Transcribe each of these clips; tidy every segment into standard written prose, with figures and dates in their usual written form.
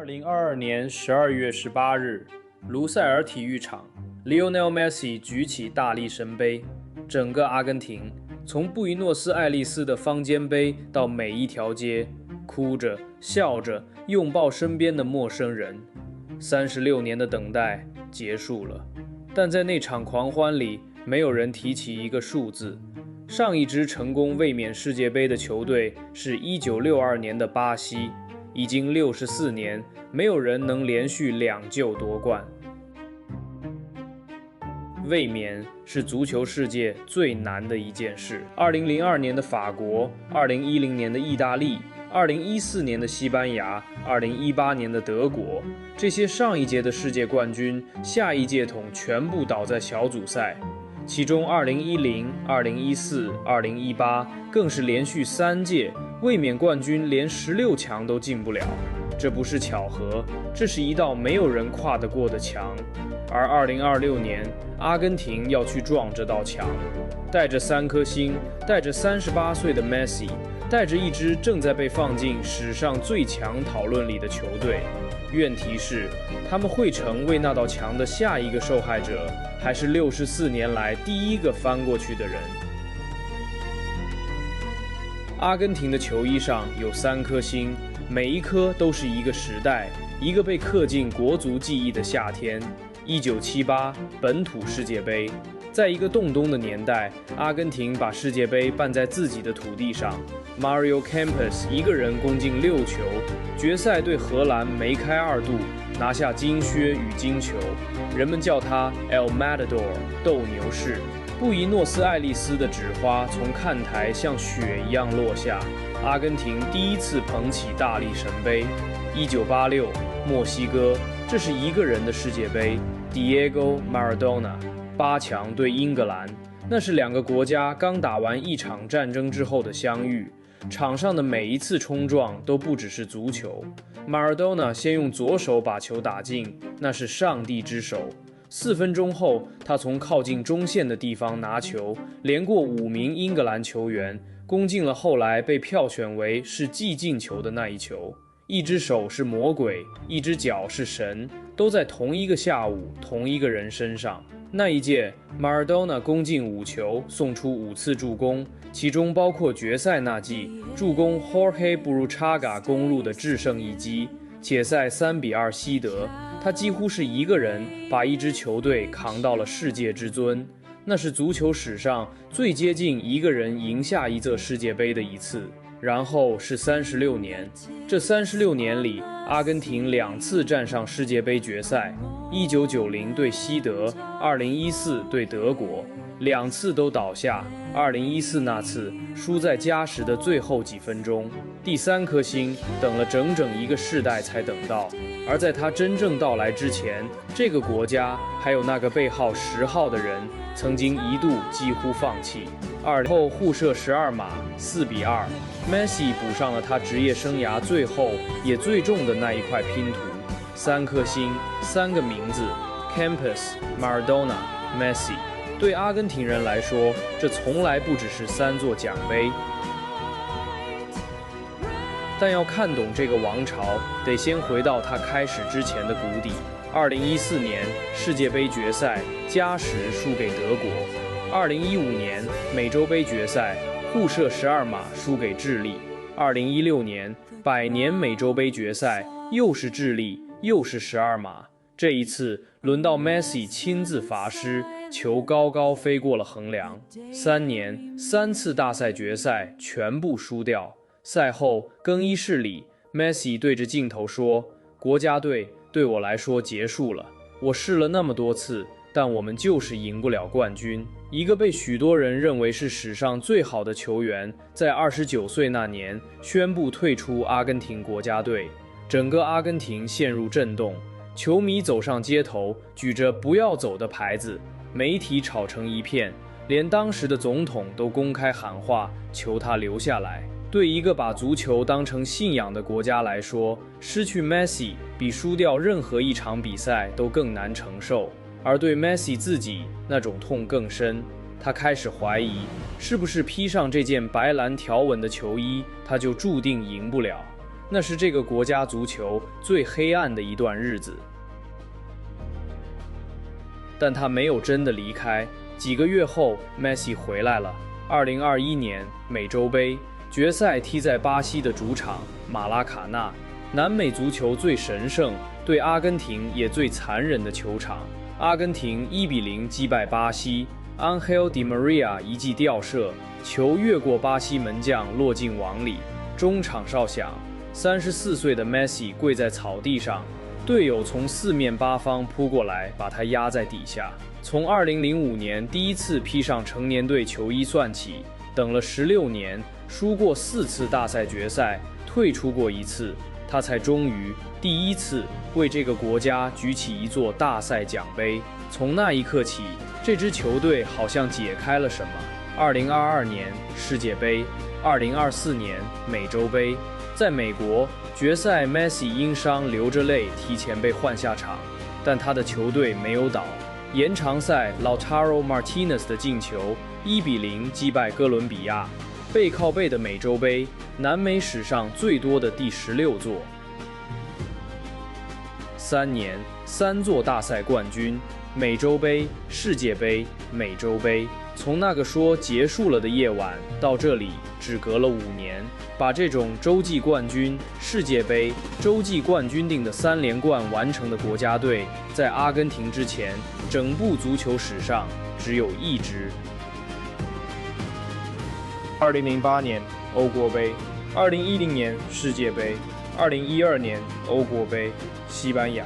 2022年12月18日，卢塞尔体育场 ，Lionel Messi 举起大力神杯，整个阿根廷，从布宜诺斯艾利斯的方尖碑到每一条街，哭着、笑着，拥抱身边的陌生人。36年的等待结束了，但在那场狂欢里，没有人提起一个数字。上一支成功卫冕世界杯的球队是1962年的巴西。已经64年，没有人能连续2届夺冠。卫冕是足球世界最难的一件事。2002年的法国，2010年的意大利，2014年的西班牙，2018年的德国，这些上一届的世界冠军，下一届统全部倒在小组赛。其中2010、2014、2018更是连续3届卫冕冠军连16强都进不了，这不是巧合，这是一道没有人跨得过的墙。而2026年，阿根廷要去撞这道墙，带着3颗星，带着38岁的 Messi， 带着一支正在被放进史上最强讨论里的球队。愿题是，他们会成为那道墙的下一个受害者，还是64年来第一个翻过去的人？阿根廷的球衣上有3颗星，每一颗都是一个时代，一个被刻进国足记忆的夏天。1978本土世界杯，在一个冻冬的年代，阿根廷把世界杯办在自己的土地上。Mario Kempes 一个人攻进6球，决赛对荷兰梅开2度，拿下金靴与金球。人们叫他 El Matador 斗牛士。布宜诺斯艾利斯的纸花从看台像雪一样落下，阿根廷第一次捧起大力神杯。1986墨西哥，这是一个人的世界杯 ，Diego Maradona。8强对英格兰，那是2个国家刚打完一场战争之后的相遇。场上的每一次冲撞都不只是足球。Maradona 先用左手把球打进，那是上帝之手。4分钟后，他从靠近中线的地方拿球，连过5名英格兰球员，攻进了后来被票选为是既进球的那一球。一只手是魔鬼，一只脚是神，都在同一个下午，同一个人身上。那一届 ，Maradona 攻进5球，送出5次助攻，其中包括决赛那季助攻 Jorge Burruchaga 攻入的制胜一击，且赛3-2西德。他几乎是一个人把一支球队扛到了世界之尊，那是足球史上最接近一个人赢下一座世界杯的一次。然后是36年，这36年里，阿根廷2次站上世界杯决赛，1990对西德，2014对德国，2次都倒下。2014那次输在加时的最后几分钟，第3颗星等了整整1个世代才等到。而在他真正到来之前，这个国家还有那个背号10号的人，曾经一度几乎放弃。后互射12码，4-2。Messi 补上了他职业生涯最后也最重的那一块拼图，3颗星，3个名字 ：Kempes、Maradona、Messi。对阿根廷人来说，这从来不只是3座奖杯。但要看懂这个王朝，得先回到它开始之前的谷底。2014年世界杯决赛，加时输给德国；2015年美洲杯决赛，互射12码输给智利；2016年百年美洲杯决赛，又是智利，又是12码。这一次轮到 Messi 亲自罚失，球高高飞过了横梁。3年3次大赛决赛全部输掉。赛后更衣室里 ，Messi 对着镜头说：“国家队对我来说结束了，我试了那么多次，但我们就是赢不了冠军。”一个被许多人认为是史上最好的球员，在29岁那年宣布退出阿根廷国家队，整个阿根廷陷入震动，球迷走上街头，举着不要走的牌子，媒体吵成一片，连当时的总统都公开喊话，求他留下来。对一个把足球当成信仰的国家来说，失去 Messi 比输掉任何一场比赛都更难承受。而对 Messi 自己，那种痛更深。他开始怀疑，是不是披上这件白蓝条纹的球衣，他就注定赢不了。那是这个国家足球最黑暗的一段日子。但他没有真的离开。几个月后，梅西回来了。2021年美洲杯决赛踢在巴西的主场马拉卡纳，南美足球最神圣、对阿根廷也最残忍的球场。阿根廷1-0击败巴西。Angel Di Maria 一记吊射，球越过巴西门将落进网里。中场哨响，34岁的梅西跪在草地上，队友从四面八方扑过来，把他压在底下。从2005年第一次披上成年队球衣算起，等了16年，输过4次大赛决赛，退出过1次，他才终于第一次为这个国家举起一座大赛奖杯。从那一刻起，这支球队好像解开了什么。2022年世界杯，2024年美洲杯，在美国决赛，梅西因伤流着泪提前被换下场，但他的球队没有倒。延长赛，Lautaro Martinez 的进球1-0击败哥伦比亚。背靠背的美洲杯，南美史上最多的第16座。3年3座大赛冠军，美洲杯、世界杯、美洲杯。从那个说结束了的夜晚到这里，只隔了5年。把这种洲际冠军、世界杯、洲际冠军定的3连冠完成的国家队，在阿根廷之前，整部足球史上只有1支。2008年欧国杯，2010年世界杯，2012年欧国杯，西班牙。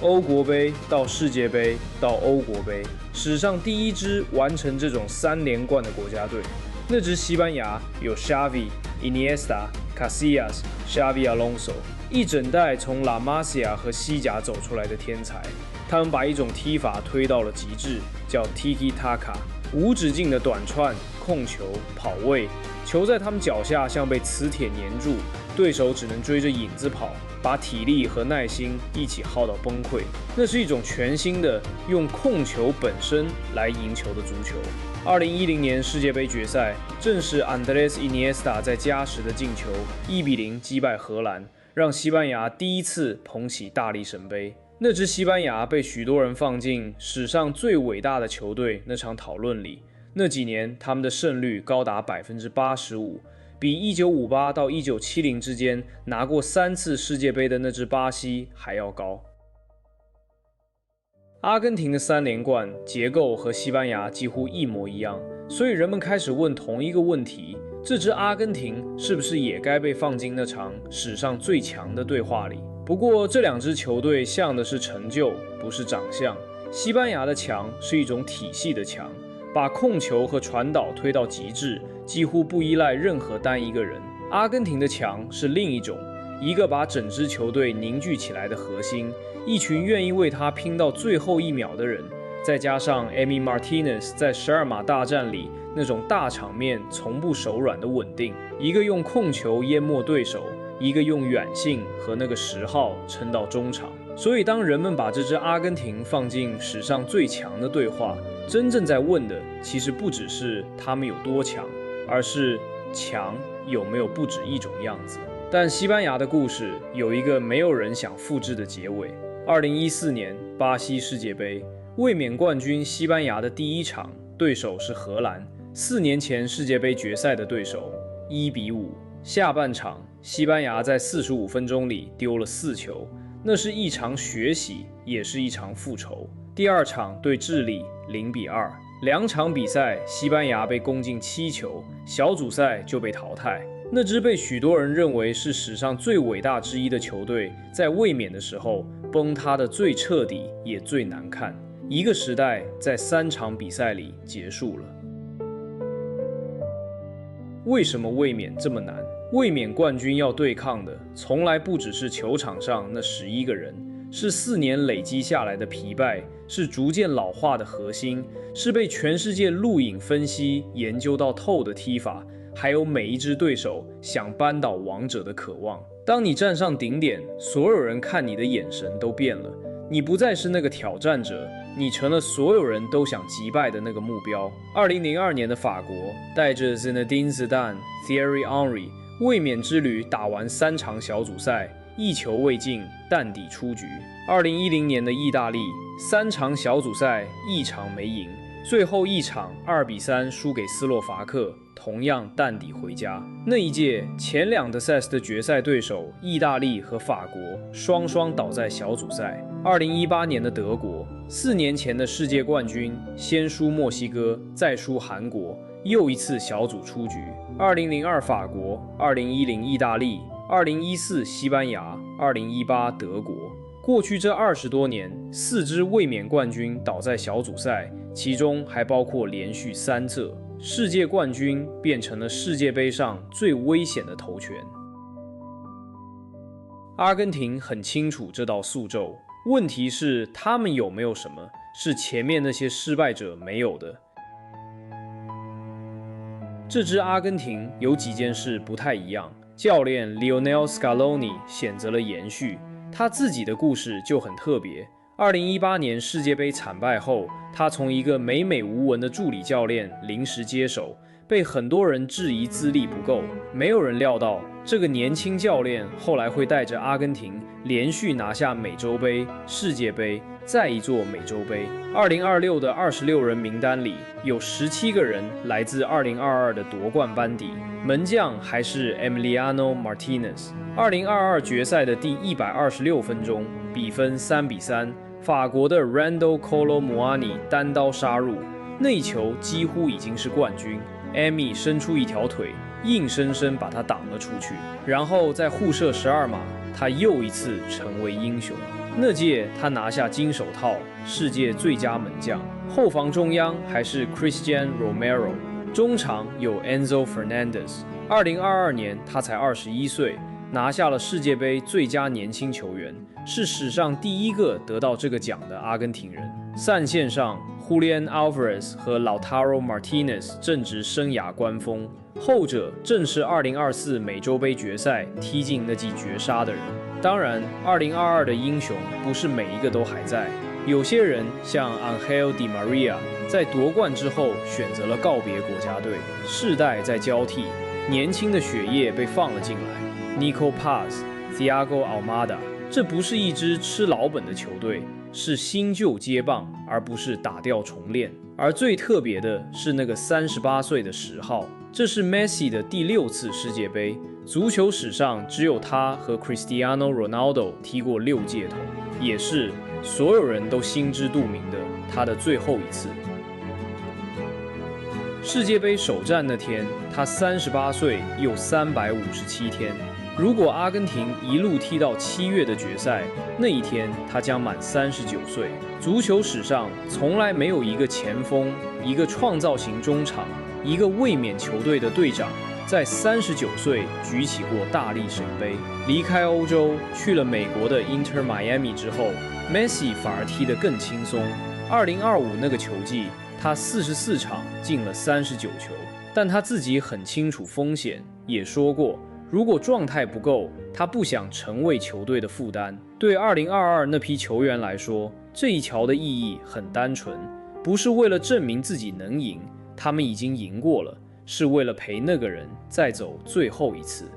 欧国杯到世界杯到欧国杯，史上第1支完成这种3连冠的国家队。那支西班牙有 Xavi、Iniesta、Casillas、Xabi Alonso， 一整代从拉玛西亚和西甲走出来的天才。他们把一种踢法推到了极致，叫 Tiki Taka， 无止境的短串、控球、跑位，球在他们脚下像被磁铁粘住，对手只能追着影子跑，把体力和耐心一起耗到崩溃。那是一种全新的用控球本身来赢球的足球。2010年世界杯决赛，正是 Andres Iniesta 在加时的进球1-0击败荷兰，让西班牙第一次捧起大力神杯。那支西班牙被许多人放进史上最伟大的球队那场讨论里。那几年他们的胜率高达 85%， 比1958到1970之间拿过3次世界杯的那支巴西还要高。阿根廷的3连冠结构和西班牙几乎一模一样，所以人们开始问同一个问题：这支阿根廷是不是也该被放进那场史上最强的对话里？不过这2支球队像的是成就，不是长相。西班牙的强是一种体系的强，把控球和传导推到极致，几乎不依赖任何单一个人。阿根廷的强是另一种，一个把整支球队凝聚起来的核心，一群愿意为他拼到最后1秒的人，再加上 Emi Martinez 在12码大战里那种大场面从不手软的稳定，一个用控球淹没对手，一个用远性和那个10号撑到中场。所以当人们把这支阿根廷放进史上最强的对话，真正在问的其实不只是他们有多强，而是强有没有不止一种样子。但西班牙的故事有一个没有人想复制的结尾。2014年巴西世界杯，卫冕冠军西班牙的第1场对手是荷兰，4年前世界杯决赛的对手，1-5。下半场西班牙在45分钟里丢了4球，那是一场血洗，也是一场复仇。第2场对智利0-2，2场比赛西班牙被攻进7球，小组赛就被淘汰。那支被许多人认为是史上最伟大之一的球队，在卫冕的时候崩塌的最彻底也最难看。一个时代在3场比赛里结束了。为什么卫冕这么难？卫冕冠军要对抗的从来不只是球场上那11个人，是4年累积下来的疲惫，是逐渐老化的核心，是被全世界录影分析研究到透的踢法，还有每一支对手想扳倒王者的渴望。当你站上顶点，所有人看你的眼神都变了，你不再是那个挑战者，你成了所有人都想击败的那个目标。2002年的法国带着 Zinedine Zidane、Thierry Henry 卫冕之旅打完3场小组赛，1球未进，淡底出局。2010年的意大利3场小组赛1场没赢，最后一场2比3输给斯洛伐克，同样淡底回家。那一届前2的赛斯的决赛对手意大利和法国双双倒在小组赛。2018年的德国，4年前的世界冠军先输墨西哥，再输韩国，又一次小组出局。2002法国，2010意大利，2014西班牙，2018德国。过去这20多年，4支卫冕冠军倒在小组赛，其中还包括连续3次。世界冠军变成了世界杯上最危险的头权。阿根廷很清楚这道宿咒，问题是他们有没有什么是前面那些失败者没有的？这支阿根廷有几件事不太一样，教练 Lionel Scaloni 选择了延续。他自己的故事就很特别。2018年世界杯惨败后，他从一个美美无闻的助理教练临时接手，被很多人质疑资历不够。没有人料到，这个年轻教练后来会带着阿根廷连续拿下美洲杯、世界杯，再一座美洲杯。2026的26人名单里有17个人来自2022的夺冠班底，门将还是 Emiliano Martinez。2022决赛的第126分钟，比分3比3，法国的 Randall Kolo Muani 单刀杀入，那一球几乎已经是冠军。Amy 伸出一条腿，硬生生把他挡了出去，然后在互射12码，他又一次成为英雄。那届他拿下金手套，世界最佳门将。后防中央还是 Cristian Romero， 中场有 Enzo Fernandez。2022年他才21岁。拿下了世界杯最佳年轻球员，是史上第一个得到这个奖的阿根廷人。散线上 ，Julian Alvarez 和 Lautaro Martinez 正值生涯巅峰，后者正是2024美洲杯决赛踢进那记绝杀的人。当然，2022的英雄不是每一个都还在，有些人像 Angel Di Maria， 在夺冠之后选择了告别国家队，世代在交替，年轻的血液被放了进来。Nico Paz、Thiago Almada， 这不是一支吃老本的球队，是新旧接棒，而不是打掉重练。而最特别的是那个38岁的10号，这是 Messi 的第6次世界杯，足球史上只有他和 Cristiano Ronaldo 踢过6届头，也是所有人都心知肚明的他的最后一次。世界杯首战那天，他38岁又357天。如果阿根廷一路踢到7月的决赛，那一天他将满39岁。足球史上从来没有一个前锋、一个创造型中场、一个卫冕球队的队长，在39岁举起过大力神杯。离开欧洲去了美国的 Inter Miami 之后， Messi 反而踢得更轻松。2025那个球季，他44场进了39球，但他自己很清楚风险，也说过，如果状态不够，他不想成为球队的负担。对2022那批球员来说，这一桥的意义很单纯，不是为了证明自己能赢，他们已经赢过了，是为了陪那个人再走最后一次。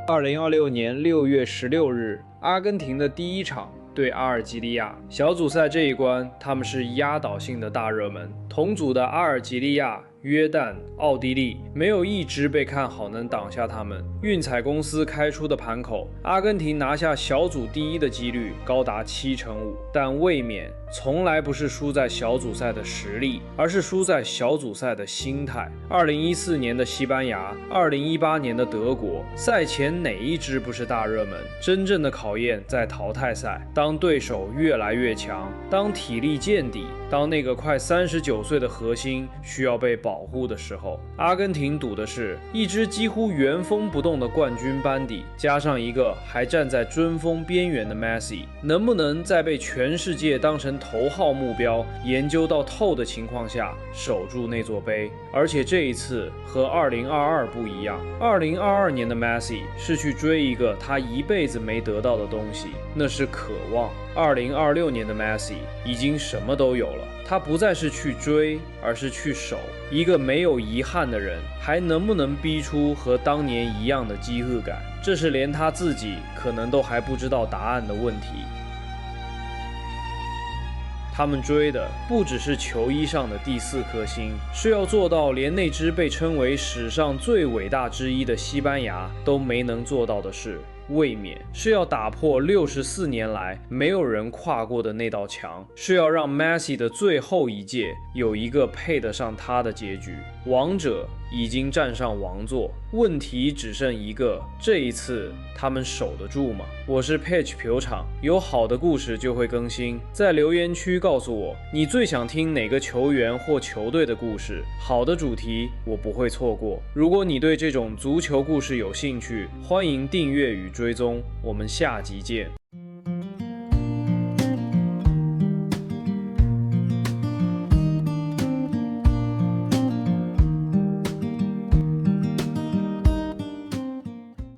2026年6月16日，阿根廷的第一场对阿尔及利亚，小组赛这一关，他们是压倒性的大热门。同组的阿尔及利亚、约旦、奥地利没有一支被看好能挡下他们。运彩公司开出的盘口，阿根廷拿下小组第一的几率高达75%，但卫冕从来不是输在小组赛的实力，而是输在小组赛的心态。2014年的西班牙，2018年的德国，赛前哪一支不是大热门？真正的考验在淘汰赛，当对手越来越强，当体力见底，当那个快39岁的核心需要被保护的时候，阿根廷赌的是一支几乎原封不动的冠军班底，加上一个还站在追峰边缘的 Messi， 能不能在被全世界当成头号目标研究到透的情况下守住那座杯？而且这一次和2022不一样，2022年的 Messi 是去追一个他一辈子没得到的东西，那是渴望。2026年的 Messi 已经什么都有了，他不再是去追，而是去守。一个没有遗憾的人，还能不能逼出和当年一样的饥饿感？这是连他自己可能都还不知道答案的问题。他们追的不只是球衣上的第4颗星，是要做到连那支被称为史上最伟大之一的西班牙都没能做到的事。卫冕是要打破64年来没有人跨过的那道墙，是要让 Messi 的最后一届有一个配得上他的结局。王者已经站上王座，问题只剩一个，这一次他们守得住吗？我是 Pitch 球场，有好的故事就会更新，在留言区告诉我你最想听哪个球员或球队的故事，好的主题我不会错过。如果你对这种足球故事有兴趣，欢迎订阅与追踪，我们下集见。